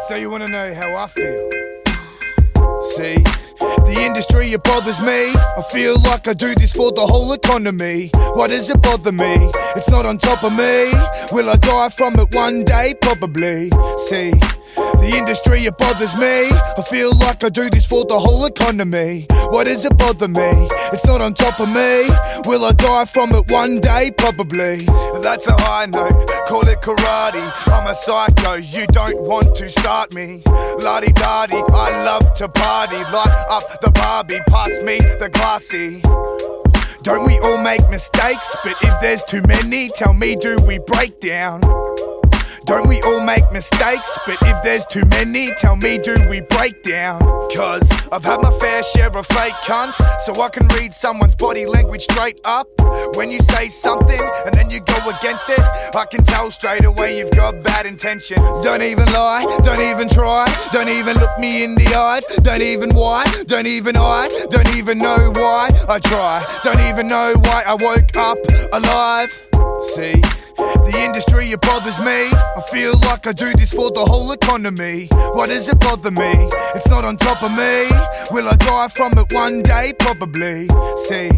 So you wanna know how I feel? See, the industry, it bothers me. I feel like I do this for the whole economy. Why does it bother me? It's not on top of me. Will I die from it one day? Probably. See, the industry, it bothers me. I feel like I do this for the whole economy. Why does it bother me? It's not on top of me. Will I die from it one day? Probably. That's a high note, call it karate. I'm a psycho, you don't want to start me. La-di-da-di, I love to party. Light up the Barbie, pass me the glassy. Don't we all make mistakes? But if there's too many, tell me, do we break down? Don't we all make mistakes? But if there's too many, tell me, do we break down? Cause I've had my fair share of fake cunts, so I can read someone's body language straight up. When you say something and then you go against it, I can tell straight away you've got bad intentions. Don't even lie, don't even try, don't even look me in the eyes. Don't even why, don't even hide, don't even know why I try. Don't even know why I woke up alive. See, the industry, it bothers me. I feel like I do this for the whole economy. Why does it bother me? It's not on top of me. Will I die from it one day? Probably. See,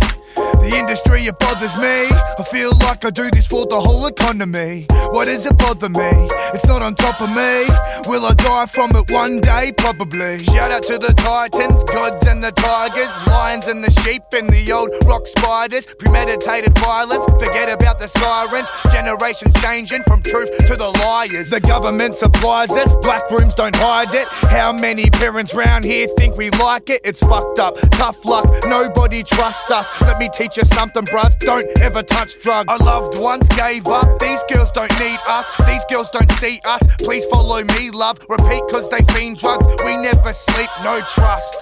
the industry, it bothers me. I feel like I do this for the whole economy. Why does it bother me? It's not on top of me. Will I die from it one day? Probably. Shout out to the titans, gods and the tigers, lions and the sheep and the old rock spiders. Premeditated violence, forget about the sirens. Generations changing from truth to the liars. The government supplies us, black rooms don't hide it. How many parents round here think we like it? It's fucked up, tough luck, nobody trusts us. Let me teach you something, bruh, don't ever touch drugs. Our loved ones gave up, these girls don't need us, these girls don't see us. Please follow me, love, repeat cause they fiend drugs. We never sleep, no trust.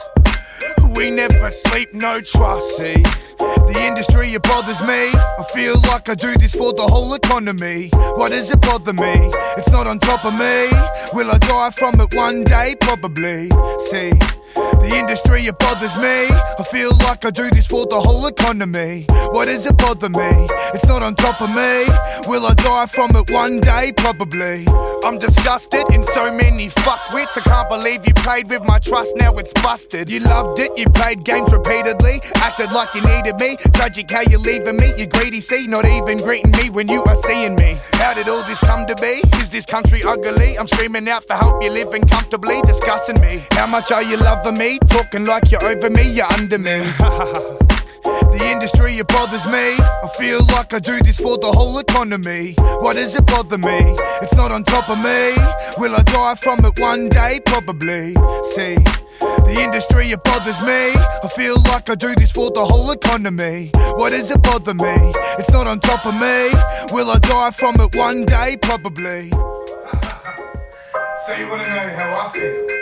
We never sleep, no trust. See, the industry, it bothers me. I feel like I do this for the whole economy. Why does it bother me? It's not on top of me. Will I die from it one day? Probably. See, the industry, it bothers me. I feel like I do this for the whole economy. Why does it bother me? It's not on top of me. Will I die from it one day? Probably. I'm disgusted in so many fuckwits. I can't believe you played with my trust, now it's busted. You loved it, you played games repeatedly, acted like you needed me. Tragic how you're leaving me, you greedy, see, not even greeting me when you are seeing me. How did all this come to be? Is this country ugly? I'm screaming out for help, you're living comfortably, discussing me. How much are you loving me? Talking like you're over me, you're under me. The industry, it bothers me. I feel like I do this for the whole economy. Why does it bother me? It's not on top of me. Will I die from it one day? Probably. See, the industry, it bothers me. I feel like I do this for the whole economy. Why does it bother me? It's not on top of me. Will I die from it one day? Probably. So you wanna know how I feel?